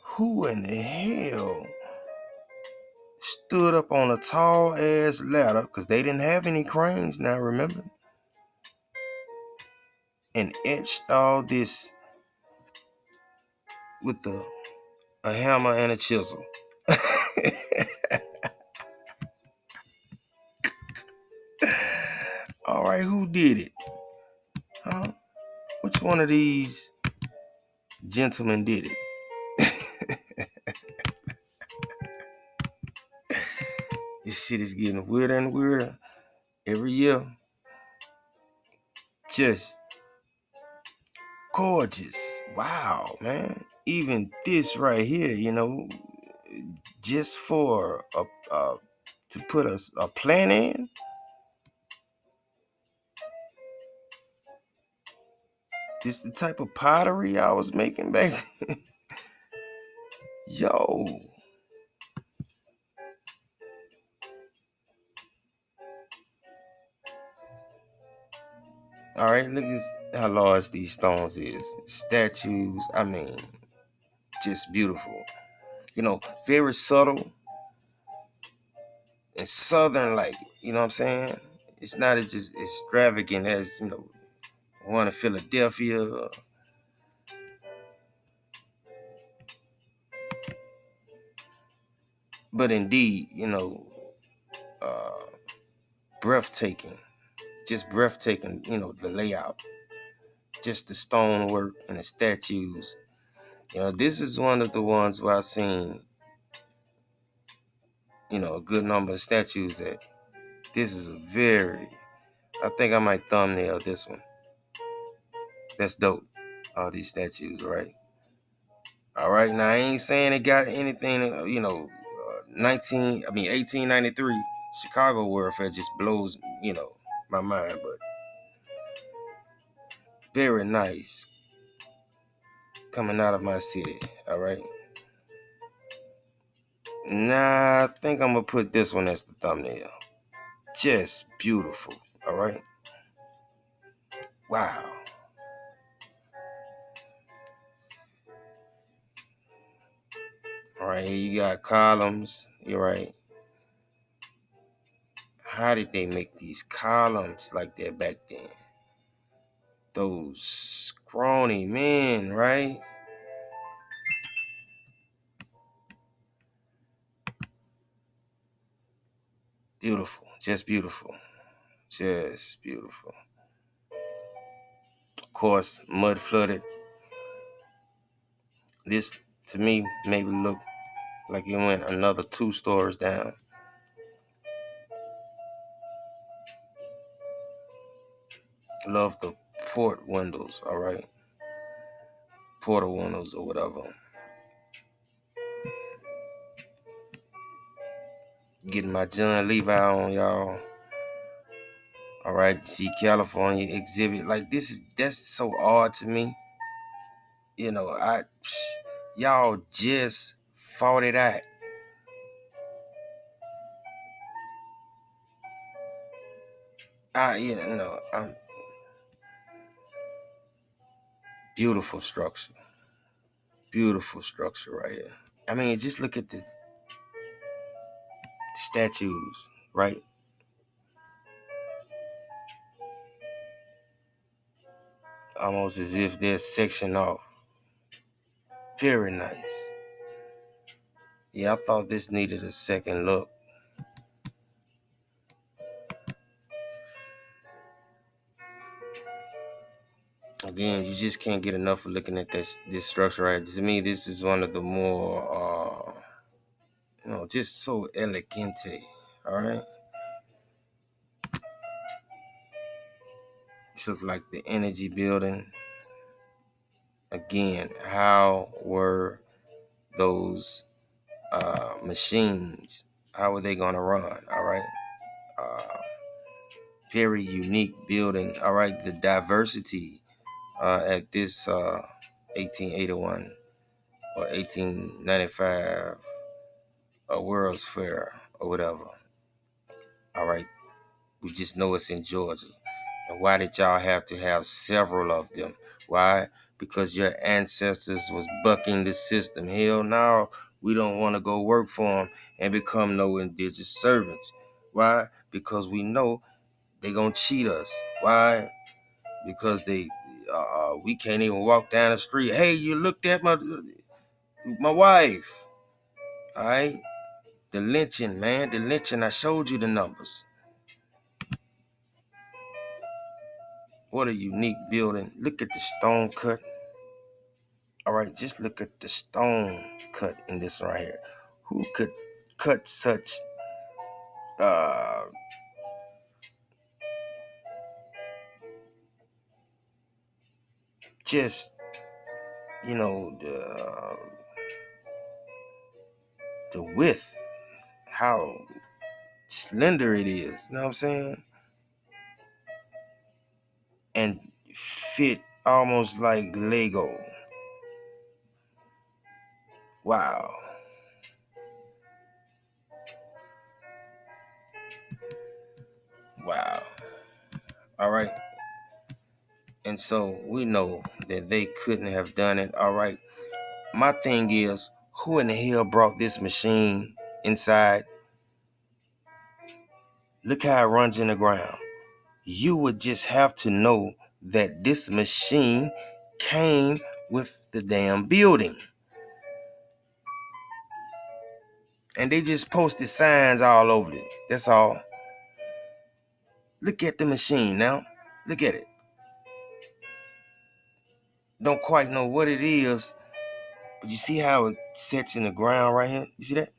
Who in the hell stood up on a tall ass ladder, because they didn't have any cranes now, remember? And etched all this with a hammer and a chisel. All right, who did it? Huh? Which one of these gentlemen did it? This shit is getting weirder and weirder every year. Just gorgeous. Wow, man. Even this right here, just for to put a plant in. This the type of pottery I was making back then. Yo. All right, look at how large these stones is. Statues, I mean, just beautiful. Very subtle and southern like, you know what I'm saying? It's not as just extravagant as, one of Philadelphia. But indeed, breathtaking. Just breathtaking, the layout. Just the stonework and the statues. This is one of the ones where I've seen, a good number of statues that this is I think I might thumbnail this one. That's dope. All these statues, right? All right, now I ain't saying it got anything, 1893. Chicago warfare just blows, my mind, but very nice coming out of my city, all right? Nah, I think I'm going to put this one as the thumbnail. Just beautiful, all right? Wow. All right, here you got columns, you're right. How did they make these columns like that back then? Those scrawny men, right? Beautiful, just beautiful, just beautiful. Of course, mud flooded. This, to me, maybe look like it went another 2 stories down. Love the port windows, all right? Porter windows or whatever. Getting my John Levi on, y'all. All right, see California exhibit. Like, that's so odd to me. Y'all just fought it out. I'm beautiful structure. Beautiful structure right here. I mean, just look at the statues, right? Almost as if they're sectioned off. Very nice. Yeah, I thought this needed a second look. Again, you just can't get enough of looking at this structure, right? To me, this is one of the more, just so elegante, all right? This looks like the energy building. Again, how were those machines, how were they going to run, all right? Very unique building, all right? The diversity at this 1881 or 1895 World's Fair or whatever, all right? We just know it's in Georgia. And why did y'all have to have several of them? Why? Because your ancestors was bucking the system. Hell no, we don't want to go work for them and become no indigent servants. Why? Because we know they gonna cheat us. Why? Because we can't even walk down the street. Hey, you looked at my wife. All right? The lynching, man. The lynching, I showed you the numbers. What a unique building. Look at the stone cut. All right, just look at the stone cut in this right here. Who could cut such just the width, how slender it is, you know what I'm saying? And fit almost like Lego. Wow. Wow. All right. And so we know that they couldn't have done it. All right. My thing is, who in the hell brought this machine inside? Look how it runs in the ground. You would just have to know that this machine came with the damn building. And they just posted signs all over it. That's all. Look at the machine now. Look at it. Don't quite know what it is, but you see how it sets in the ground right here? You see that?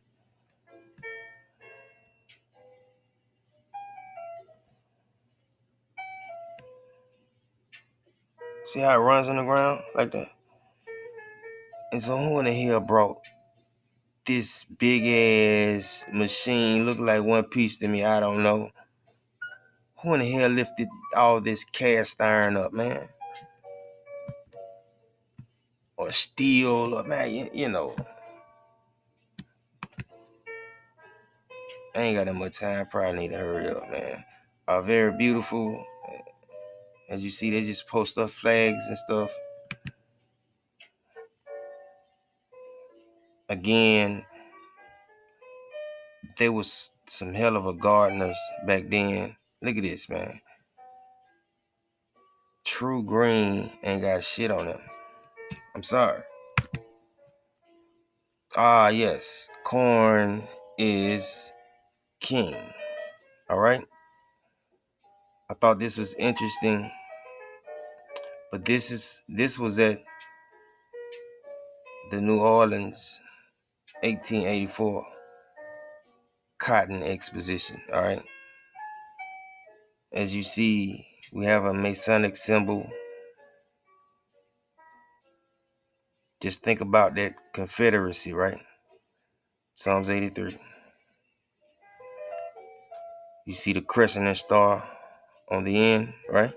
See how it runs in the ground like that? And so who in the hell brought this big ass machine look like one piece to me. I don't know. Who in the hell lifted all this cast iron up, man? Or steel, or man, you know. I ain't got that much time. Probably need to hurry up, man. Very beautiful. As you see, they just post up flags and stuff. Again, there was some hell of a gardeners back then. Look at this, man. True green ain't got shit on them. I'm sorry. Ah, yes. Corn is king. All right. I thought this was interesting, but this was at the New Orleans 1884 Cotton Exposition. All right. As you see, we have a Masonic symbol. Just think about that Confederacy, right? Psalms 83. You see the crescent and star on the end, right?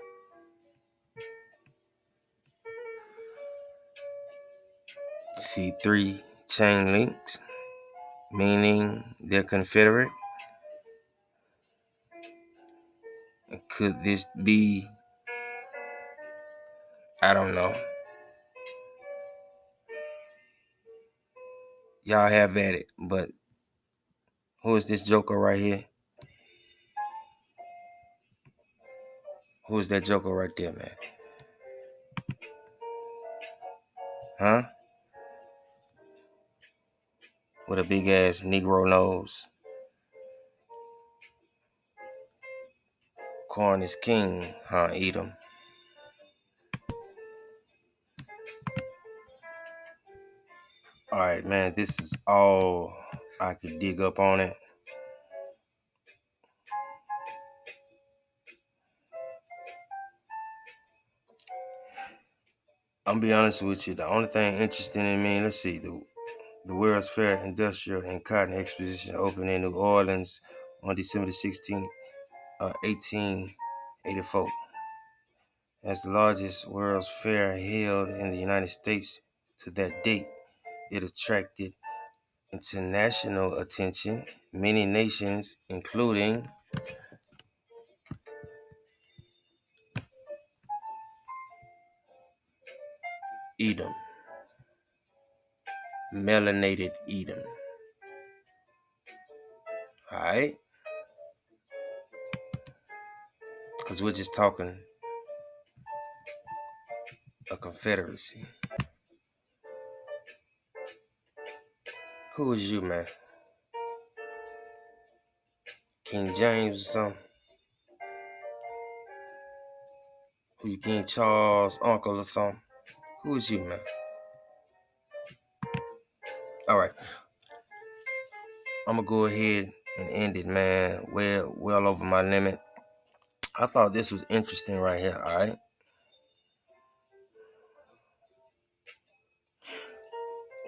You see 3 chain links, meaning they're Confederate. And could this be, I don't know. Y'all have at it, but who is this joker right here? Who is that joker right there, man? Huh? With a big ass Negro nose. Corn is king, huh? Eat 'em. All right, man, this is all I could dig up on it. I'm gonna be honest with you. The only thing interesting in me, let's see, the World's Fair Industrial and Cotton Exposition opened in New Orleans on December 16th, 1884. As the largest World's Fair held in the United States to that date, it attracted international attention. Many nations, including Edom, melanated Edom. All right? Because we're just talking a confederacy. Who is you, man? King James or something? Who you, King Charles' uncle or something? Who is you, man? All right. I'm going to go ahead and end it, man. Well over my limit. I thought this was interesting right here, all right?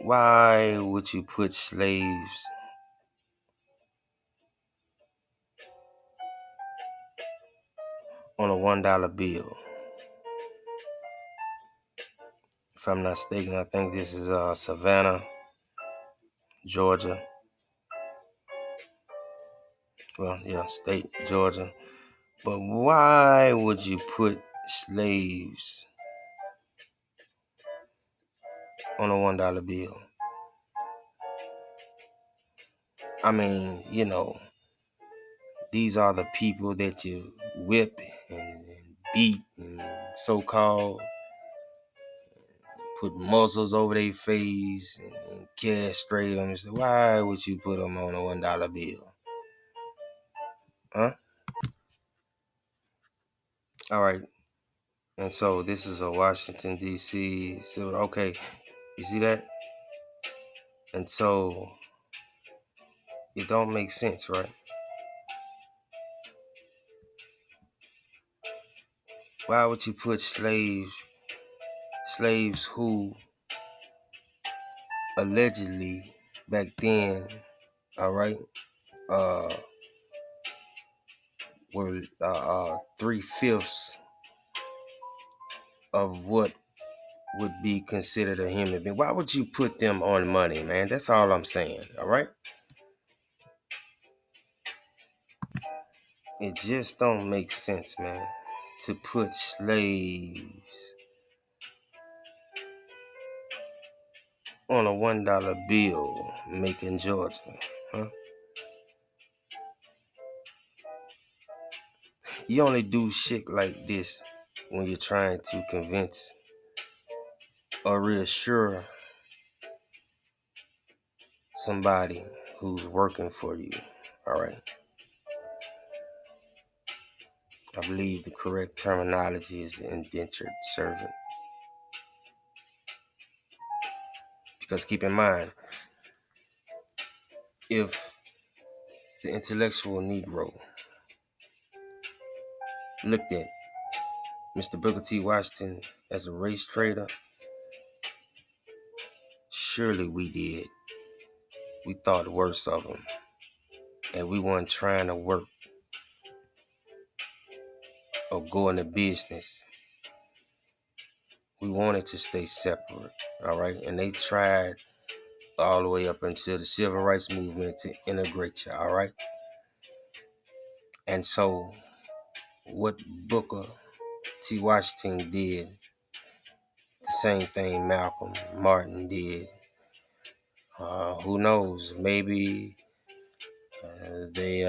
Why would you put slaves on a $1 bill? If I'm not mistaken, I think this is Savannah, Georgia. Well, yeah, state, Georgia. But why would you put slaves on a $1 bill? I mean, you know, these are the people that you whip and beat and so-called put muzzles over their face and castrate them. So why would you put them on a $1 bill? Huh? All right. And so this is a Washington, D.C. So, okay, you see that? And so it don't make sense, right? Why would you put slaves who allegedly back then, all right, were 3/5 of what would be considered a human being. Why would you put them on money, man? That's all I'm saying, all right? It just don't make sense, man, to put slaves on a $1 bill making Georgia, huh? You only do shit like this when you're trying to convince or reassure somebody who's working for you, all right? I believe the correct terminology is indentured servant. Because keep in mind, if the intellectual Negro looked at Mr. Booker T. Washington as a race trader, surely we did. We thought worse of him. And we weren't trying to work or go into business. We wanted to stay separate, all right? And they tried all the way up until the civil rights movement to integrate you, all right? And so what Booker T. Washington did, the same thing Malcolm Martin did. Who knows? Maybe they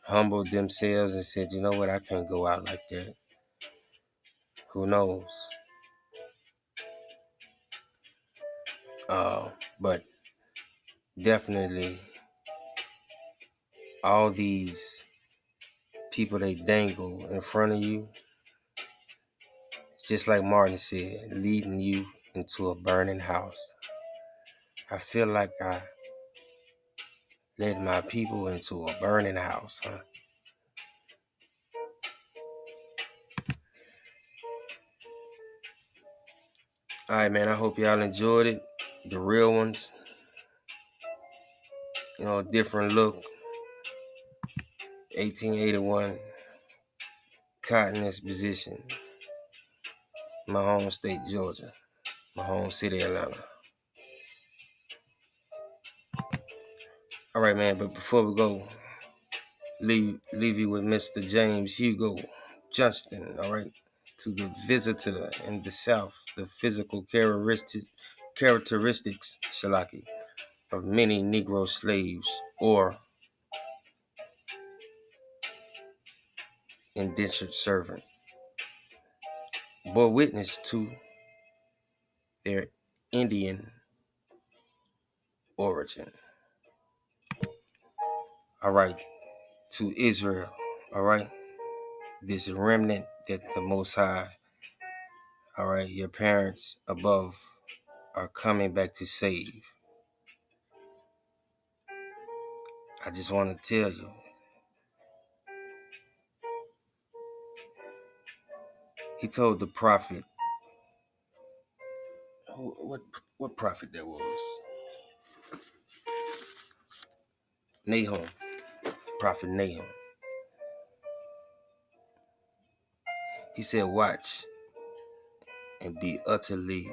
humbled themselves and said, you know what, I can't go out like that. Who knows? But definitely all these people they dangle in front of you, it's just like Martin said, leading you into a burning house. I feel like I led my people into a burning house, huh? All right, man, I hope y'all enjoyed it. The real ones, you know, different look. 1881, Cotton Exposition, my home state, Georgia, my home city, Atlanta. All right, man, but before we go, leave you with Mr. James Hugo Johnston, all right? To the visitor in the South, the physical characteristics, Shalaki, of many Negro slaves or indentured servant bore witness to their Indian origin. All right, to Israel, all right, this remnant that the Most High, all right, your parents above are coming back to save. I just want to tell you, he told the prophet, what prophet that was? Nahum, prophet Nahum. He said, watch and be utterly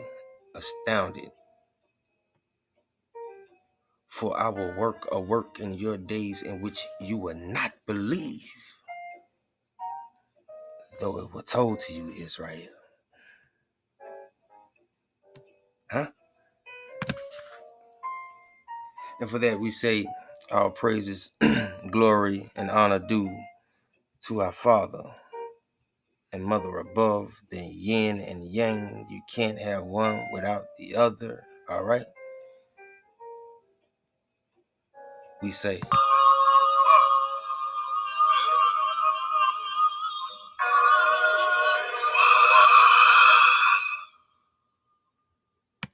astounded, for I will work a work in your days in which you will not believe, though it were told to you, Israel. Huh? And for that we say, all praises, glory, and honor due to our Father and Mother above, the yin and yang. You can't have one without the other, all right? We say